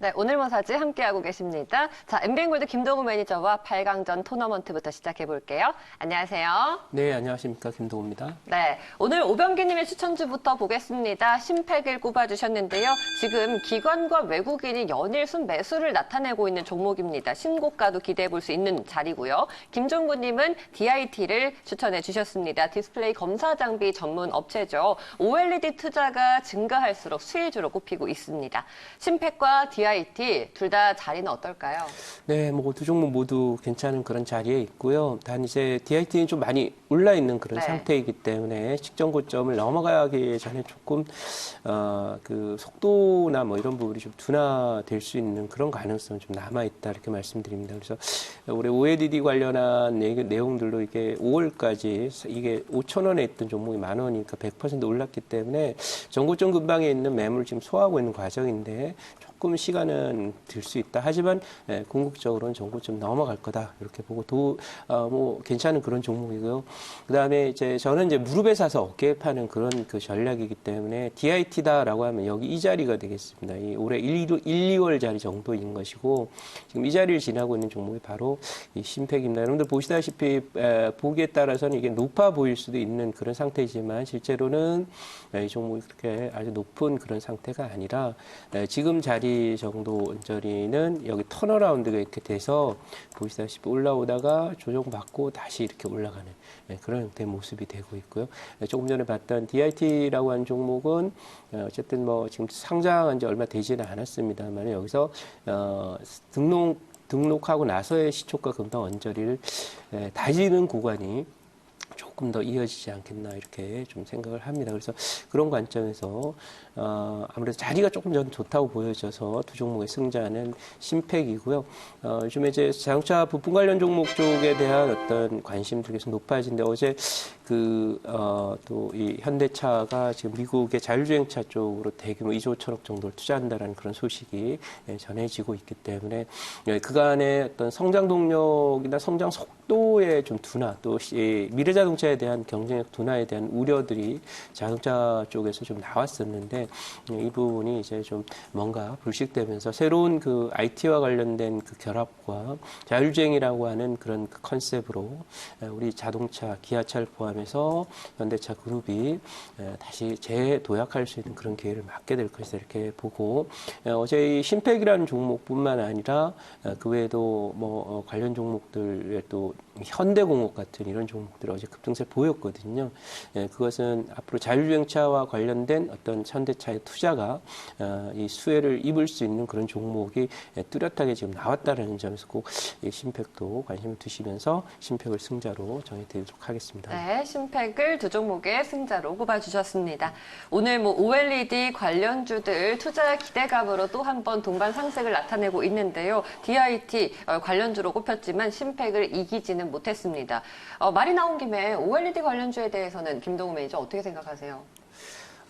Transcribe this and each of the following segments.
네, 오늘 모사지 함께하고 계십니다. 자, 엠비엔골드 김동우 매니저와 8강전 토너먼트부터 시작해볼게요. 안녕하세요. 네, 안녕하십니까. 김동우입니다. 네, 오늘 오병기님의 추천주부터 보겠습니다. 심팩을 꼽아주셨는데요. 지금 기관과 외국인이 연일 순매수를 나타내고 있는 종목입니다. 신고가도 기대해볼 수 있는 자리고요. 김종구님은 DIT를 추천해 주셨습니다. 디스플레이 검사 장비 전문 업체죠. OLED 투자가 증가할수록 수혜주로 꼽히고 있습니다. 심팩과 DIT 둘 다 자리는 어떨까요? 네, 뭐 두 종목 모두 괜찮은 그런 자리에 있고요. 단 이제 DIT는 좀 많이 올라 있는 그런 네. 상태이기 때문에 직전 고점을 넘어가기 전에 조금 그 속도나 뭐 이런 부분이 좀 둔화될 수 있는 그런 가능성이 좀 남아 있다 이렇게 말씀드립니다. 그래서 올해 OLED 관련한 내용들로 이게 5월까지 이게 5,000원에 있던 종목이 10,000원이니까 100% 올랐기 때문에 전고점 근방에 있는 매물을 지금 소화하고 있는 과정인데. 조금 시간은 들 수 있다. 하지만 궁극적으로는 전고점 넘어갈 거다. 이렇게 보고 뭐 괜찮은 그런 종목이고요. 그다음에 이제 저는 이제 무릎에 사서 어깨에 파는 그런 그 전략이기 때문에 DIT다라고 하면 여기 이 자리가 되겠습니다. 이 올해 1, 2월 자리 정도인 것이고 지금 이 자리를 지나고 있는 종목이 바로 이 심팩입니다. 여러분들 보시다시피 보기에 따라서는 이게 높아 보일 수도 있는 그런 상태이지만 실제로는 이 종목이 그렇게 아주 높은 그런 상태가 아니라 지금 자리 정도 언저리는 여기 턴어라운드가 이렇게 돼서 보시다시피 올라오다가 조정받고 다시 이렇게 올라가는 그런 형태의 모습이 되고 있고요. 조금 전에 봤던 DIT라고 하는 종목은 어쨌든 뭐 지금 상장한 지 얼마 되지는 않았습니다만 여기서 등록하고 나서의 시초가 금방 언저리를 다지는 구간이 조금 더 이어지지 않겠나 이렇게 좀 생각을 합니다. 그래서 그런 관점에서 아무래도 자리가 조금 전 좋다고 보여져서 두 종목의 승자는 심팩이고요. 요즘에 이제 자동차 부품 관련 종목 쪽에 대한 어떤 관심들이 계속 높아지는데 어제 또 이 현대차가 지금 미국의 자율주행차 쪽으로 대규모 2조 5천억 정도를 투자한다라는 그런 소식이 전해지고 있기 때문에 그간의 어떤 성장 동력이나 성장 속도의 좀 둔화 또 미래 자동차에 대한 경쟁력 둔화에 대한 우려들이 자동차 쪽에서 좀 나왔었는데 이 부분이 이제 좀 뭔가 불식되면서 새로운 그 IT와 관련된 그 결합과 자율주행이라고 하는 그런 그 컨셉으로 우리 자동차, 기아차를 포함해서 현대차 그룹이 다시 재도약할 수 있는 그런 기회를 맞게 될 것이다 이렇게 보고 어제 이 심팩이라는 종목뿐만 아니라 그 외에도 뭐 관련 종목들 또 현대공업 같은 이런 종목들이 어제 급등세를 보였거든요. 그것은 앞으로 자율주행차와 관련된 어떤 현대차의 투자가 이 수혜를 입을 수 있는 그런 종목이 뚜렷하게 지금 나왔다는 점에서 꼭 이 심팩도 관심을 두시면서 심팩을 승자로 정해드리도록 하겠습니다. 네, 심팩을 두 종목의 승자로 꼽아주셨습니다. 오늘 뭐 OLED 관련주들 투자 기대감으로 또 한 번 동반 상승을 나타내고 있는데요. DIT 관련주로 꼽혔지만 심팩을 이기지는 못했습니다. 말이 나온 김에 OLED 관련주에 대해서는 김동우 매니저 어떻게 생각하세요?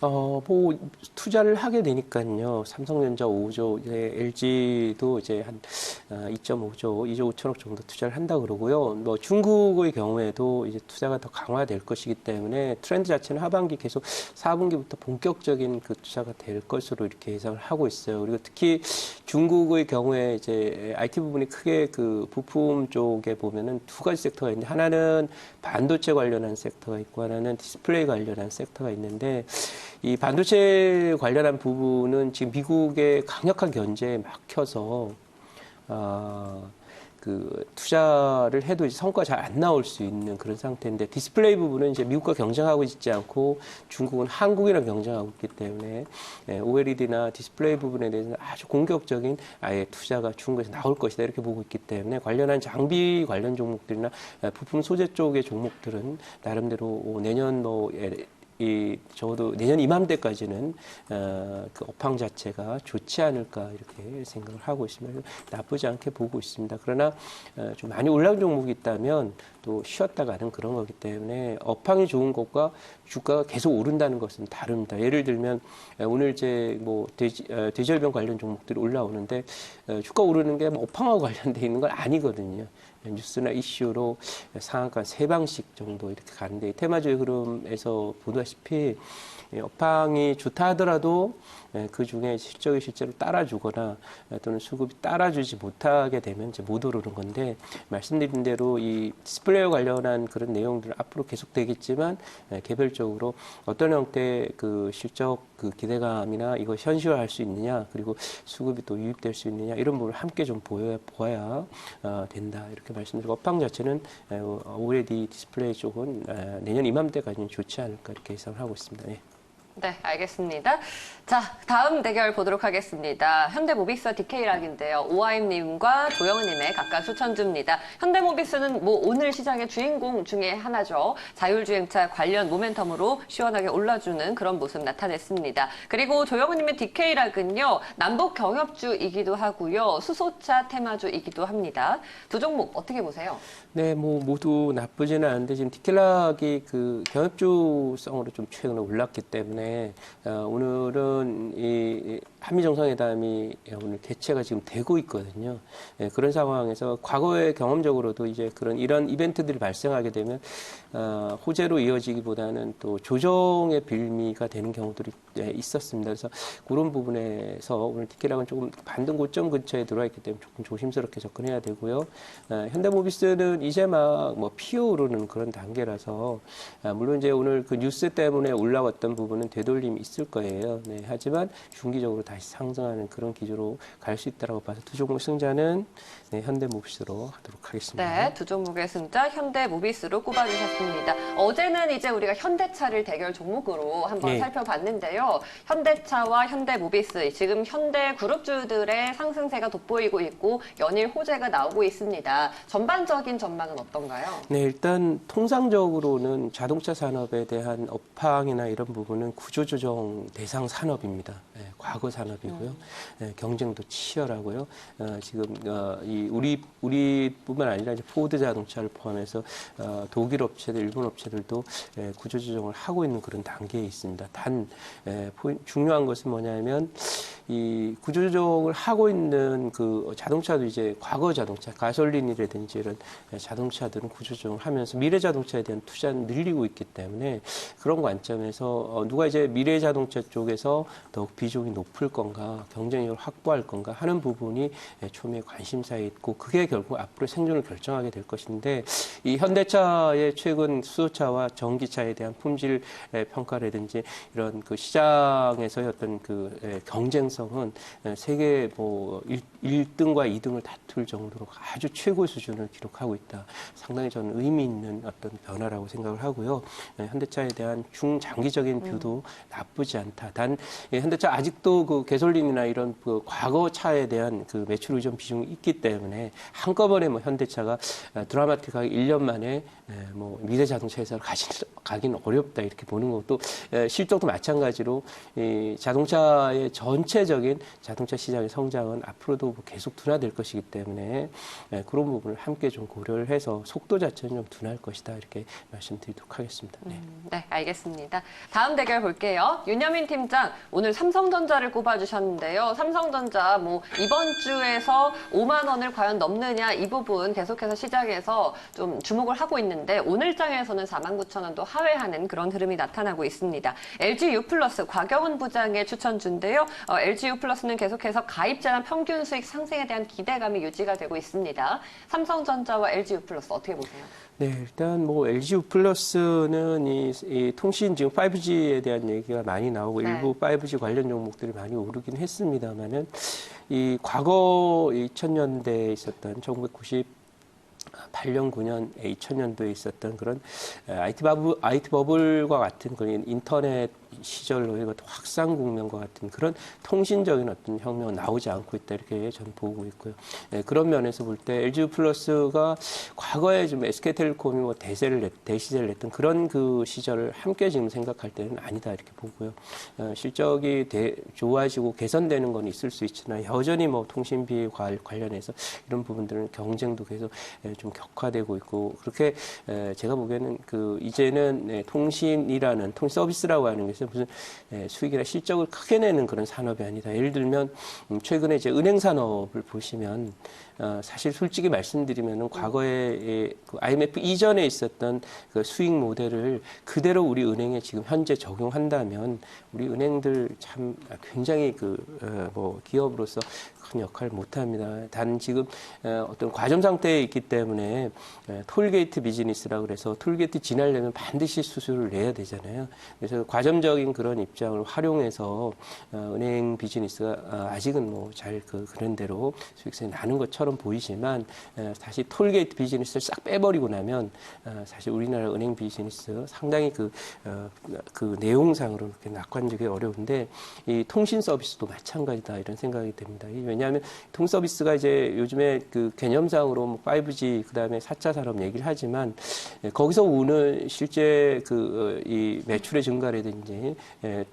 뭐, 투자를 하게 되니까요. 삼성전자 5조, LG도 이제 한 2.5조, 2조 5천억 정도 투자를 한다 그러고요. 뭐, 중국의 경우에도 이제 투자가 더 강화될 것이기 때문에 트렌드 자체는 하반기 계속 4분기부터 본격적인 그 투자가 될 것으로 이렇게 예상을 하고 있어요. 그리고 특히 중국의 경우에 이제 IT 부분이 크게 그 부품 쪽에 보면은 두 가지 섹터가 있는데 하나는 반도체 관련한 섹터가 있고 하나는 디스플레이 관련한 섹터가 있는데 이 반도체 관련한 부분은 지금 미국의 강력한 견제에 막혀서 그 투자를 해도 이제 성과가 잘 안 나올 수 있는 그런 상태인데 디스플레이 부분은 이제 미국과 경쟁하고 있지 않고 중국은 한국이랑 경쟁하고 있기 때문에 OLED나 디스플레이 부분에 대해서는 아주 공격적인 아예 투자가 중국에서 나올 것이다 이렇게 보고 있기 때문에 관련한 장비 관련 종목들이나 부품 소재 쪽의 종목들은 나름대로 내년 적어도 내년 이맘때까지는 그 업황 자체가 좋지 않을까 이렇게 생각을 하고 있습니다. 나쁘지 않게 보고 있습니다. 그러나 좀 많이 올라온 종목이 있다면 또 쉬었다 가는 그런 거기 때문에 업황이 좋은 것과 주가가 계속 오른다는 것은 다릅니다. 예를 들면 오늘 이제 뭐 돼지열병 관련 종목들이 올라오는데 주가 오르는 게 뭐 업황하고 관련돼 있는 건 아니거든요. 뉴스나 이슈로 상한가 3방씩 정도 이렇게 가는데 테마주의 흐름에서 보다시피 업황이 좋다 하더라도 그 중에 실적이 실제로 따라주거나 또는 수급이 따라주지 못하게 되면 이제 못 오르는 건데 말씀드린 대로 이 디스플레이와 관련한 그런 내용들은 앞으로 계속 되겠지만 개별적으로 어떤 형태의 그 실적 그 기대감이나 이거 현실화할 수 있느냐 그리고 수급이 또 유입될 수 있느냐 이런 부분을 함께 좀 보아야 된다 이렇게 말씀드리고 업황 자체는 올해디 디스플레이 쪽은 내년 이맘때까지는 좋지 않을까 이렇게 예상을 하고 있습니다. 네. 네, 알겠습니다. 자, 다음 대결 보도록 하겠습니다. 현대모비스와 DK락인데요. 오하임님과 조영은님의 각각 추천주입니다. 현대모비스는 뭐 오늘 시장의 주인공 중에 하나죠. 자율주행차 관련 모멘텀으로 시원하게 올라주는 그런 모습 나타냈습니다. 그리고 조영은님의 DK락은요. 남북 경협주이기도 하고요. 수소차 테마주이기도 합니다. 두 종목 어떻게 보세요? 네, 뭐 모두 나쁘지는 않은데 지금 디켈락이 그 경협주성으로 좀 최근에 올랐기 때문에 오늘은 이 한미 정상회담이 오늘 개최가 지금 되고 있거든요. 예, 그런 상황에서 과거에 경험적으로도 이제 이런 이벤트들이 발생하게 되면 호재로 이어지기보다는 또 조정의 빌미가 되는 경우들이 있었습니다. 그래서 그런 부분에서 오늘 디켈락은 조금 반등 고점 근처에 들어와 있기 때문에 조금 조심스럽게 접근해야 되고요. 현대모비스는 이제 막 뭐 피어오르는 그런 단계라서 물론 이제 오늘 그 뉴스 때문에 올라왔던 부분은 되돌림이 있을 거예요. 네, 하지만 중기적으로 다시 상승하는 그런 기조로 갈 수 있다고 봐서 두 종목 승자는 네, 현대모비스로 하도록 하겠습니다. 네, 두 종목의 승자 현대모비스로 꼽아주셨습니다. 어제는 이제 우리가 현대차를 대결 종목으로 한번 네. 살펴봤는데요. 현대차와 현대모비스, 지금 현대그룹주들의 상승세가 돋보이고 있고 연일 호재가 나오고 있습니다. 전반적인 전망은 어떤가요? 네, 일단 통상적으로는 자동차 산업에 대한 업황이나 이런 부분은 구조조정 대상 산업입니다. 네, 과거 산업이고요. 네, 경쟁도 치열하고요. 지금 우리뿐만 아니라 이제 포드 자동차를 포함해서 독일 업체들, 일본 업체들도 구조조정을 하고 있는 그런 단계에 있습니다. 단 중요한 것은 뭐냐면 이 구조조정을 하고 있는 그 자동차도 이제 과거 자동차, 가솔린이라든지 이런 자동차들은 구조조정을 하면서 미래 자동차에 대한 투자는 늘리고 있기 때문에 그런 관점에서 누가 이제 미래 자동차 쪽에서 더욱 비중이 높을 건가, 경쟁력을 확보할 건가 하는 부분이 초미의 관심사에 있고 그게 결국 앞으로 생존을 결정하게 될 것인데 이 현대차의 최근 수소차와 전기차에 대한 품질 평가라든지 이런 그 시장에서의 어떤 그 경쟁성은 세계 뭐 1등과 2등을 다툴 정도로 아주 최고 수준을 기록하고 있다. 상당히 저는 의미 있는 어떤 변화라고 생각을 하고요. 현대차에 대한 중장기적인 뷰도 나쁘지 않다. 단 현대차 아직도 그 가솔린이나 이런 그 과거 차에 대한 그 매출 의존 비중이 있기 때문에 한꺼번에 뭐 현대차가 드라마틱하게 1년 만에 뭐 미래 자동차 회사를 가기는 어렵다 이렇게 보는 것도 실적도 마찬가지로 이 자동차의 전체적인 자동차 시장의 성장은 앞으로도 뭐 계속 둔화될 것이기 때문에 그런 부분을 함께 좀 고려를 해서 속도 자체는 좀 둔할 것이다 이렇게 말씀드리도록 하겠습니다. 네. 네, 알겠습니다. 다음 대결 볼게요. 윤여민 팀장, 오늘 삼성전자를 꼽아주셨는데요. 삼성전자 뭐 이번 주에서 5만 원을 과연 넘느냐 이 부분 계속해서 시장에서 좀 주목을 하고 있는데 오늘장에서는 49,000원도 하회하는 그런 흐름이 나타나고 있습니다. LGU 플러스 곽영은 부장의 추천주인데요. LGU 플러스는 계속해서 가입자나 평균 수익 상승에 대한 기대감이 유지가 되고 있습니다. 삼성전자와 LGU 플러스 어떻게 보세요? 네, 일단 뭐 LGU 플러스는 이 통신 지금 5G에 대한 얘기가 많이 나오고 네. 일부 5G 관련 종목들이 많이 오르긴 했습니다만은 이 과거 2000년대에 있었던 1998년, 9년, 2000년도에 있었던 그런 IT 버블과 같은 그런 인터넷 시절로의 확산 국면과 같은 그런 통신적인 어떤 혁명은 나오지 않고 있다 이렇게 저는 보고 있고요. 네, 그런 면에서 볼 때 LG 플러스가 과거에 좀 SK텔레콤이 뭐 대시세를 냈던 그런 그 시절을 함께 지금 생각할 때는 아니다 이렇게 보고요. 실적이 좋아지고 개선되는 건 있을 수 있지만 여전히 뭐 통신비 관련해서 이런 부분들은 경쟁도 계속 좀 격화되고 있고 그렇게 제가 보기에는 그 이제는 통신이라는 통신 서비스라고 하는 것은 무슨 수익이나 실적을 크게 내는 그런 산업이 아니다. 예를 들면 최근에 이제 은행 산업을 보시면 사실 솔직히 말씀드리면은 과거에 그 IMF 이전에 있었던 그 수익 모델을 그대로 우리 은행에 지금 현재 적용한다면 우리 은행들 참 굉장히 뭐 기업으로서 큰 역할을 못합니다. 단 지금 어떤 과점 상태에 있기 때문에 톨게이트 비즈니스라고 그래서 톨게이트 지나려면 반드시 수수료를 내야 되잖아요. 그래서 과점적인 그런 입장을 활용해서 은행 비즈니스가 아직은 뭐 잘 그런 대로 수익성이 나는 것처럼 보이지만 다시 톨게이트 비즈니스를 싹 빼버리고 나면 사실 우리나라 은행 비즈니스 상당히 그 내용상으로 그렇게 낙관적이 어려운데 이 통신 서비스도 마찬가지다 이런 생각이 듭니다. 왜냐하면 통 서비스가 이제 요즘에 그 개념상으로 뭐 5G 그다음에 4차 산업 얘기를 하지만 거기서 오는 실제 이 매출의 증가라든지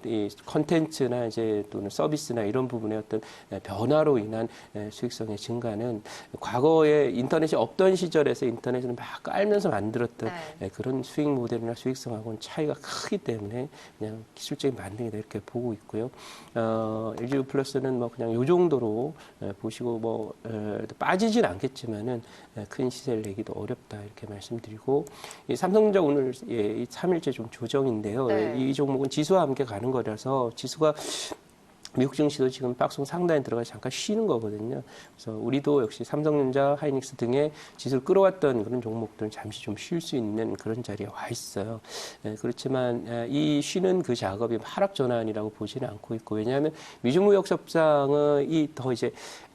이 컨텐츠나 이제 또는 서비스나 이런 부분의 어떤 변화로 인한 수익성의 증가는 과거에 인터넷이 없던 시절에서 인터넷을 막 깔면서 만들었던 그런 수익 모델이나 수익성하고는 차이가 크기 때문에 그냥 기술적인 반등이다 이렇게 보고 있고요. LG 플러스는 뭐 그냥 요 정도로 보시고 뭐 빠지진 않겠지만은 큰 시세를 내기도 어렵다 이렇게 말씀드리고 이 삼성전자 오늘 이 3일째 좀 조정인데요. 이 종목은 지수와 함께 가는 거라서 지수가 미국 증시도 지금 박송 상단에 들어가 잠깐 쉬는 거거든요. 그래서 우리도 역시 삼성전자, 하이닉스 등의 지수를 끌어왔던 그런 종목들은 잠시 좀 쉴 수 있는 그런 자리에 와 있어요. 그렇지만 이 쉬는 그 작업이 하락 전환이라고 보지는 않고 있고 왜냐하면 미중무역 협상이 더 이제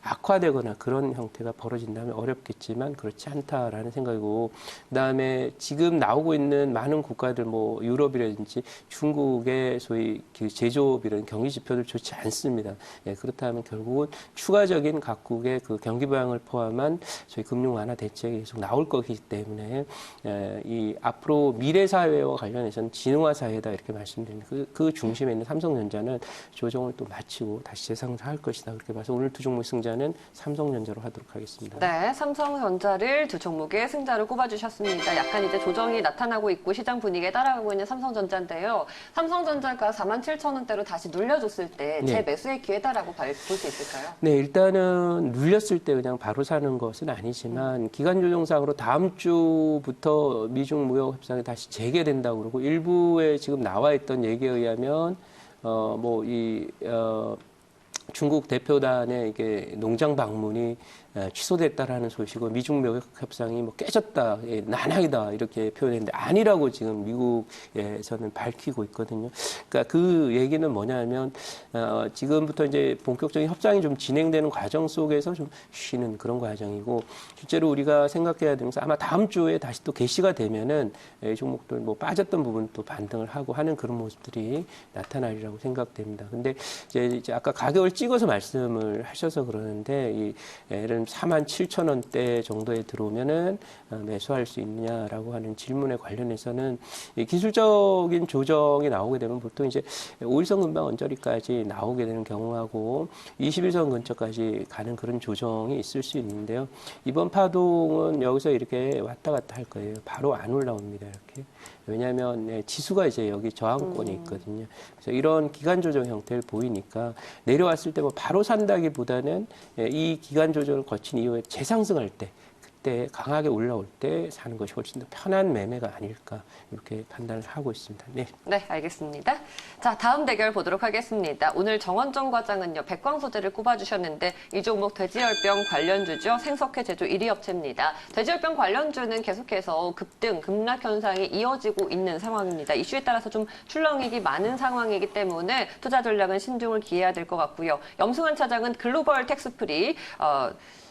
악화되거나 그런 형태가 벌어진다면 어렵겠지만 그렇지 않다라는 생각이고 그다음에 지금 나오고 있는 많은 국가들 뭐 유럽이라든지 중국의 소위 그 제조업 이런 경기 지표들 좋지 않습니다. 그렇다면 결국은 추가적인 각국의 그 경기 부양을 포함한 저희 금융 완화 대책이 계속 나올 거기 때문에 이 앞으로 미래 사회와 관련해서는 진흥화 사회다 이렇게 말씀드립니다. 그 중심에 있는 삼성전자는 조정을 또 마치고 다시 재상승할 것이다 그렇게 봐서 오늘 두 종목 승자는 삼성전자로 하도록 하겠습니다. 네, 삼성전자를 두 종목의 승자로 꼽아주셨습니다. 약간 이제 조정이 나타나고 있고 시장 분위기에 따라가고 있는 삼성전자인데요. 삼성전자가 47,000원대로 다시 눌려줬을 때 재매수의 기회다라고 볼 수 있을까요? 네, 일단은 눌렸을 때 그냥 바로 사는 것은 아니지만 기간 조정상으로 다음 주부터 미중 무역 협상이 다시 재개된다고 그러고 일부에 지금 나와 있던 얘기에 의하면 중국 대표단의 이게 농장 방문이 취소됐다라는 소식이고 미중 무역 협상이 뭐 깨졌다, 난항이다 이렇게 표현했는데 아니라고 지금 미국에서는 밝히고 있거든요. 그러니까 그 얘기는 뭐냐면 지금부터 이제 본격적인 협상이 좀 진행되는 과정 속에서 좀 쉬는 그런 과정이고 실제로 우리가 생각해야 되는 것은 아마 다음 주에 다시 또 개시가 되면은 종목들 뭐 빠졌던 부분 또 반등을 하고 하는 그런 모습들이 나타나리라고 생각됩니다. 근데 이제 아까 가격을 찍어서 말씀을 하셔서 그러는데 예를 47,000원대 정도에 들어오면은 매수할 수 있느냐라고 하는 질문에 관련해서는 기술적인 조정이 나오게 되면 보통 이제 5일선 근방 언저리까지 나오게 되는 경우하고 21선 근처까지 가는 그런 조정이 있을 수 있는데요. 이번 파동은 여기서 이렇게 왔다 갔다 할 거예요. 바로 안 올라옵니다. 이렇게. 왜냐하면 지수가 이제 여기 저항권이 있거든요. 그래서 이런 기간 조정 형태를 보이니까 내려왔을 때 뭐 바로 산다기보다는 이 기간 조정을 거친 이후에 재상승할 때 그때 강하게 올라올 때 사는 것이 훨씬 더 편한 매매가 아닐까 이렇게 판단을 하고 있습니다. 네. 네, 알겠습니다. 자, 다음 대결 보도록 하겠습니다. 오늘 정원정 과장은요, 백광소재를 꼽아주셨는데 이 종목 돼지열병 관련주죠. 생석회 제조 1위 업체입니다. 돼지열병 관련주는 계속해서 급등, 급락 현상이 이어지고 있는 상황입니다. 이슈에 따라서 좀 출렁이기 많은 상황이기 때문에 투자 전략은 신중을 기해야 될 것 같고요. 염승환 차장은 글로벌 텍스프리,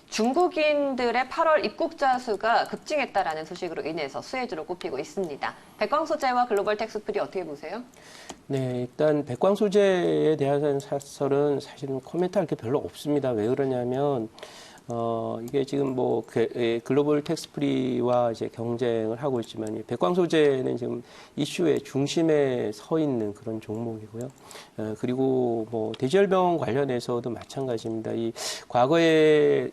중국인들의 8월 입국자 수가 급증했다라는 소식으로 인해서 수혜주로 꼽히고 있습니다. 백광소재와 글로벌 텍스프리 어떻게 보세요? 네, 일단 백광소재에 대한 사설은 사실은 코멘트할 게 별로 없습니다. 왜 그러냐면 이게 지금 뭐 글로벌 텍스프리와 이제 경쟁을 하고 있지만 이 백광소재는 지금 이슈의 중심에 서 있는 그런 종목이고요. 그리고 뭐 돼지열병 관련해서도 마찬가지입니다. 이 과거에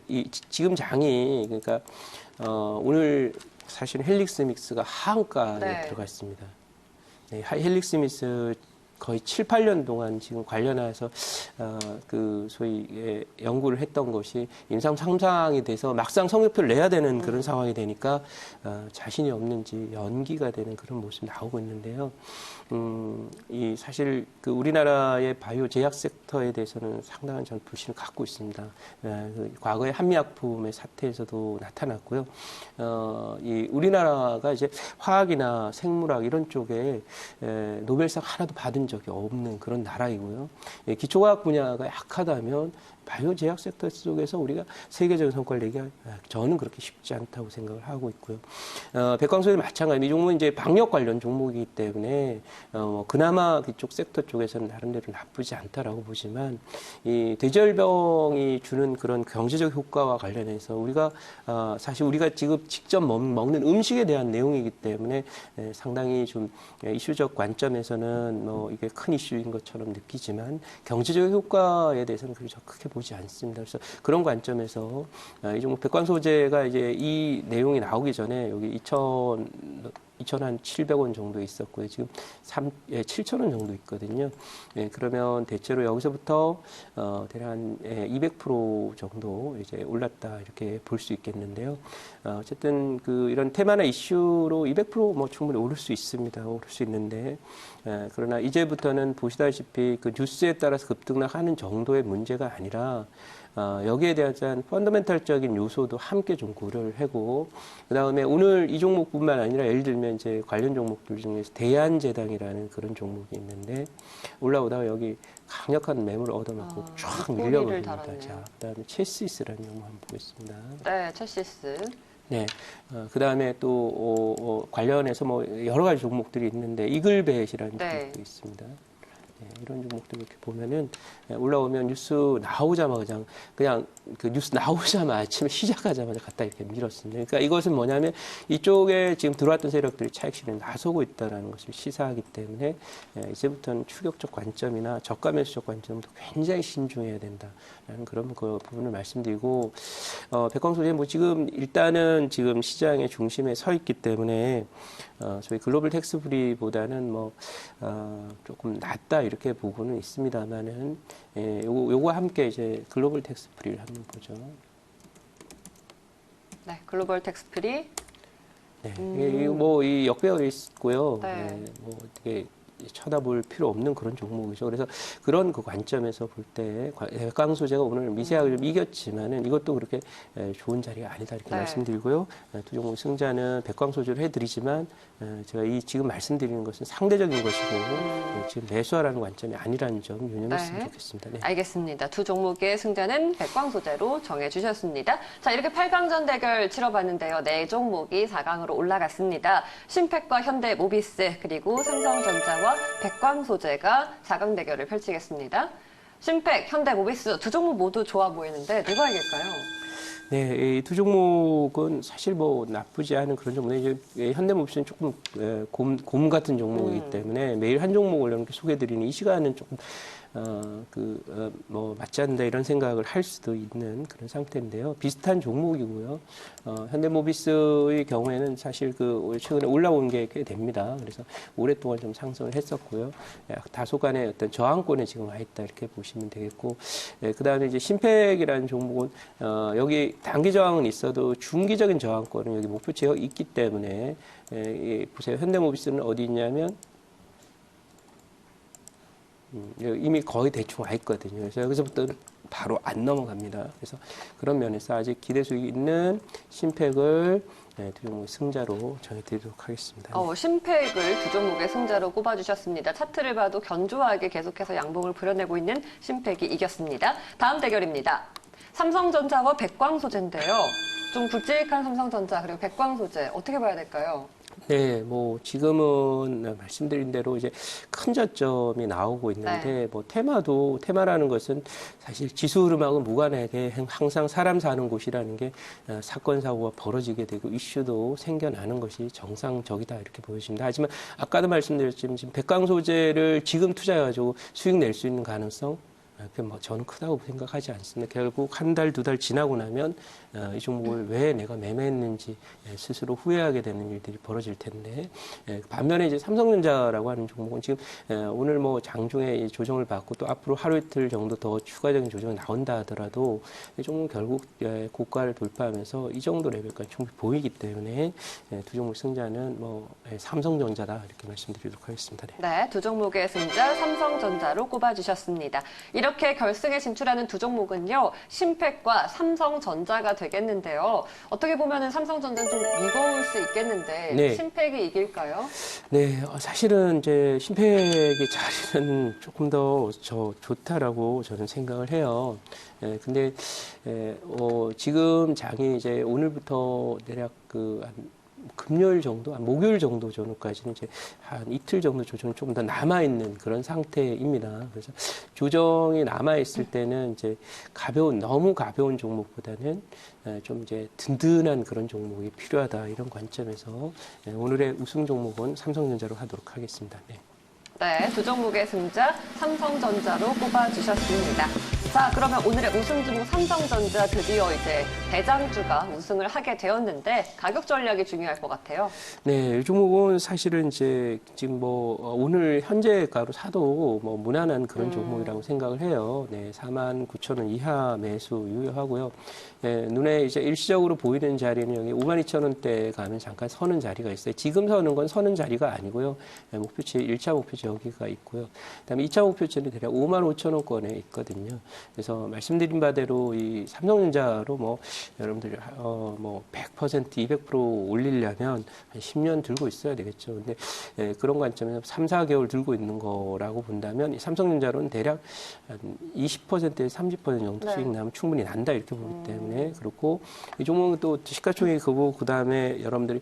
지금 장이 그러니까 오늘 사실 헬릭스 믹스가 하한가에 들어가 있습니다. 네, 헬릭스 믹스 거의 7, 8년 동안 지금 관련해서 그 소위 연구를 했던 것이 임상 상상이 돼서 막상 성적표를 내야 되는 그런 상황이 되니까 자신이 없는지 연기가 되는 그런 모습이 나오고 있는데요. 이 사실 그 우리나라의 바이오 제약 섹터에 대해서는 상당한 전 불신을 갖고 있습니다. 그 과거의 한미약품의 사태에서도 나타났고요. 이 우리나라가 이제 화학이나 생물학 이런 쪽에 노벨상 하나도 받은 적이 없는 그런 나라이고요. 기초과학 분야가 약하다면 바이오 제약 섹터 속에서 우리가 세계적인 성과를 내기가 저는 그렇게 쉽지 않다고 생각을 하고 있고요. 백광소도 마찬가지. 이 종목은 이제 방역 관련 종목이기 때문에 그나마 그쪽 섹터 쪽에서는 나름대로 나쁘지 않다라고 보지만 이 대절병이 주는 그런 경제적 효과와 관련해서 우리가 사실 우리가 지금 직접 먹는 음식에 대한 내용이기 때문에 상당히 좀 이슈적 관점에서는 뭐 이게 큰 이슈인 것처럼 느끼지만 경제적 효과에 대해서는 그렇게 크게 보지 않습니다. 그래서 그런 관점에서 이 종목 백광소재가 이제 이 내용이 나오기 전에 여기 2,700원 정도 있었고요. 지금 7,000원 정도 있거든요. 그러면 대체로 여기서부터 대략 한 200% 정도 이제 올랐다 이렇게 볼 수 있겠는데요. 어쨌든 그 이런 테마나 이슈로 200%뭐 충분히 오를 수 있습니다. 오를 수 있는데 그러나 이제부터는 보시다시피 그 뉴스에 따라서 급등락하는 정도의 문제가 아니라 여기에 대한 펀더멘탈적인 요소도 함께 좀 고려를 하고, 그 다음에 오늘 이 종목뿐만 아니라 예를 들면 이제 관련 종목들 중에서 대한제당이라는 그런 종목이 있는데 올라오다가 여기 강력한 매물을 얻어맞고 쫙 밀려버립니다. 자, 그 다음에 체시스라는 종목 한번 보겠습니다. 네, 체시스. 네. 그 다음에 또, 관련해서 뭐 여러 가지 종목들이 있는데, 이글벳이라는 종목도 있습니다. 네, 이런 종목들 이렇게 보면은 올라오면 뉴스 나오자마자 그냥 그 뉴스 나오자마자 아침에 시작하자마자 갖다 이렇게 밀었습니다. 그러니까 이것은 뭐냐면 이쪽에 지금 들어왔던 세력들이 차익 실현에 나서고 있다는 것을 시사하기 때문에 이제부터는 추격적 관점이나 저가 매수적 관점도 굉장히 신중해야 된다라는 그런 그 부분을 말씀드리고 백광소재 뭐 지금 일단은 지금 시장의 중심에 서 있기 때문에 저희 글로벌 텍스프리보다는 뭐 조금 낫다 이렇게 보고는 있습니다만은 요거 함께 이제 글로벌 텍스프리를 한번 보죠. 네, 글로벌 텍스프리. 네, 뭐 이 역배열이 있고요. 네. 뭐 어떻게 쳐다볼 필요 없는 그런 종목이죠. 그래서 그런 그 관점에서 볼 때 백광소재가 오늘 미세하게 좀 이겼지만은 이것도 그렇게 좋은 자리가 아니다 이렇게 말씀드리고요. 두 종목 승자는 백광소재를 해드리지만 제가 이 지금 말씀드리는 것은 상대적인 것이고 지금 매수하라는 관점이 아니라는 점 유념했으면 좋겠습니다. 네. 알겠습니다. 두 종목의 승자는 백광소재로 정해주셨습니다. 자, 이렇게 8강전 대결 치러봤는데요. 네 종목이 4강으로 올라갔습니다. 신팩과 현대모비스 그리고 삼성전자와 백광소재가 4강 대결을 펼치겠습니다. 신팩, 현대모비스 두 종목 모두 좋아 보이는데 누가 이길까요? 네, 이 두 종목은 사실 뭐 나쁘지 않은 그런 종목인데 이제 현대모비스는 조금 곰 같은 종목이기 때문에 매일 한 종목을 이렇게 소개해드리는 이 시간은 조금 뭐 맞지 않는다 이런 생각을 할 수도 있는 그런 상태인데요. 비슷한 종목이고요. 현대모비스의 경우에는 사실 그 최근에 올라온 게 꽤 됩니다. 그래서 오랫동안 좀 상승을 했었고요. 다소간의 어떤 저항권에 지금 와 있다 이렇게 보시면 되겠고, 그 다음에 이제 신팩이라는 종목은 여기 단기 저항은 있어도 중기적인 저항권은 여기 목표 지역이 있기 때문에 보세요. 현대모비스는 어디 있냐면 이미 거의 대충 와 있거든요. 그래서 여기서부터 바로 안 넘어갑니다. 그래서 그런 면에서 아직 기대 수익이 있는 신팩을 두 종목의 승자로 정해드리도록 하겠습니다. 신팩을 두 종목의 승자로 꼽아주셨습니다. 차트를 봐도 견조하게 계속해서 양봉을 부려내고 있는 신팩이 이겼습니다. 다음 대결입니다. 삼성전자와 백광소재인데요. 좀 굵직한 삼성전자 그리고 백광소재 어떻게 봐야 될까요? 네, 뭐 지금은 말씀드린 대로 이제 큰 저점이 나오고 있는데 뭐 테마라는 것은 사실 지수 흐름하고 무관하게 항상 사람 사는 곳이라는 게 사건 사고가 벌어지게 되고 이슈도 생겨나는 것이 정상적이다 이렇게 보여집니다. 하지만 아까도 말씀드렸지만 지금 백광소재를 지금 투자해가지고 수익 낼 수 있는 가능성 뭐 저는 크다고 생각하지 않습니다. 결국 한 달, 두 달 지나고 나면 이 종목을 왜 내가 매매했는지 스스로 후회하게 되는 일들이 벌어질 텐데, 반면에 이제 삼성전자라고 하는 종목은 지금 오늘 뭐 장중에 조정을 받고 또 앞으로 하루 이틀 정도 더 추가적인 조정이 나온다 하더라도 이 종목은 결국 고가를 돌파하면서 이 정도 레벨까지 충분히 보이기 때문에 두 종목 승자는 뭐 삼성전자다 이렇게 말씀드리도록 하겠습니다. 네. 네, 두 종목의 승자 삼성전자로 꼽아주셨습니다. 이렇게 결승에 진출하는 두 종목은요, 신팩과 삼성전자가 되겠는데요. 어떻게 보면 삼성전자는 좀 무거울 수 있겠는데 네. 신팩이 이길까요? 네, 사실은 이제 신팩의 자리는 조금 더 좋다라고 저는 생각을 해요. 근데 지금 장이 이제 오늘부터 대략 금요일 정도, 목요일 정도 전후까지는 이제 한 이틀 정도 조정이 조금 더 남아있는 그런 상태입니다. 그래서 조정이 남아있을 때는 이제 너무 가벼운 종목보다는 좀 이제 든든한 그런 종목이 필요하다 이런 관점에서 오늘의 우승 종목은 삼성전자로 하도록 하겠습니다. 네. 네, 두 종목의 승자 삼성전자로 꼽아주셨습니다. 자, 그러면 오늘의 우승 종목 삼성전자 드디어 이제 대장주가 우승을 하게 되었는데 가격 전략이 중요할 것 같아요. 네, 이 종목은 사실은 이제 지금 뭐 오늘 현재가로 사도 뭐 무난한 그런 종목이라고 생각을 해요. 네, 49,000원 이하 매수 유효하고요. 네, 눈에 이제 일시적으로 보이는 자리는 여기 52,000원대 가면 잠깐 서는 자리가 있어요. 지금 서는 건 서는 자리가 아니고요. 목표치 1차 목표치 여기가 있고요. 그다음에 2차 목표치는 대략 55,000원권에 있거든요. 그래서 말씀드린 바대로 이 삼성전자로 뭐 여러분들이 뭐 100%, 200% 올리려면 한 10년 들고 있어야 되겠죠. 근데 그런 관점에서 3, 4개월 들고 있는 거라고 본다면 이 삼성전자로는 대략 한 20%에서 30% 정도 수익 나면 충분히 난다 이렇게 보기 때문에 그렇고 이 종목은 또 시가총액이 크고 그다음에 여러분들이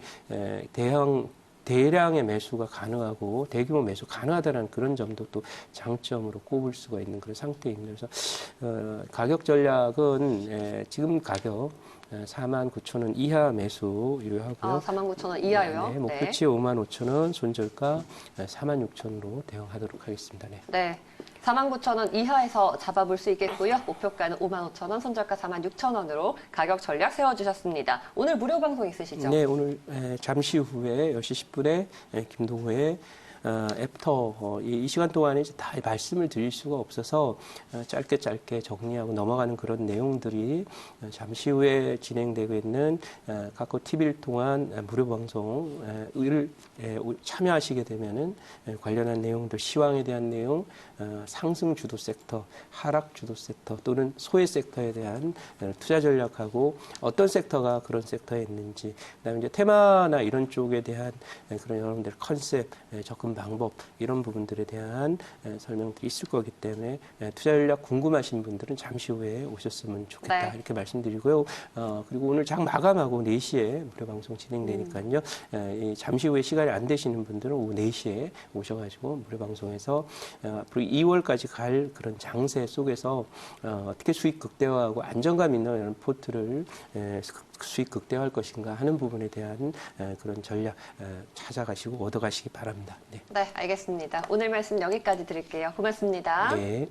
대량의 매수가 가능하고 대규모 매수 가능하다는 그런 점도 또 장점으로 꼽을 수가 있는 그런 상태입니다. 그래서 가격 전략은 지금 가격 49,000원 이하 매수 유효하고요. 49,000원 이하요? 네, 목표치 55,000원, 손절가 46,000원으로 대응하도록 하겠습니다. 네. 네. 49,000원 이하에서 잡아볼 수 있겠고요. 목표가는 55,000원, 손절가 46,000원으로 가격 전략 세워주셨습니다. 오늘 무료 방송 있으시죠? 네, 오늘 잠시 후에 10시 10분에 김동호의 애프터 이 시간 동안에 이제 다 말씀을 드릴 수가 없어서 짧게 정리하고 넘어가는 그런 내용들이 잠시 후에 진행되고 있는 카카오 TV를 통한 무료 방송을 참여하시게 되면은 관련한 내용들, 시황에 대한 내용, 상승 주도 섹터, 하락 주도 섹터 또는 소외 섹터에 대한 투자 전략하고 어떤 섹터가 그런 섹터에 있는지, 그다음에 이제 테마나 이런 쪽에 대한 그런 여러분들 컨셉, 접근 방법 이런 부분들에 대한 설명들이 있을 거기 때문에 투자 전략 궁금하신 분들은 잠시 후에 오셨으면 좋겠다 이렇게 말씀드리고요. 그리고 오늘 장 마감하고 4시에 무료 방송 진행되니까요. 잠시 후에 시간이 안 되시는 분들은 오후 4시에 오셔가지고 무료 방송에서 앞으로 2월까지 갈 그런 장세 속에서 어떻게 수익 극대화하고 안정감 있는 이런 포트를 수익 극대화할 것인가 하는 부분에 대한 그런 전략 찾아가시고 얻어가시기 바랍니다. 네. 네, 알겠습니다. 오늘 말씀 여기까지 드릴게요. 고맙습니다. 네.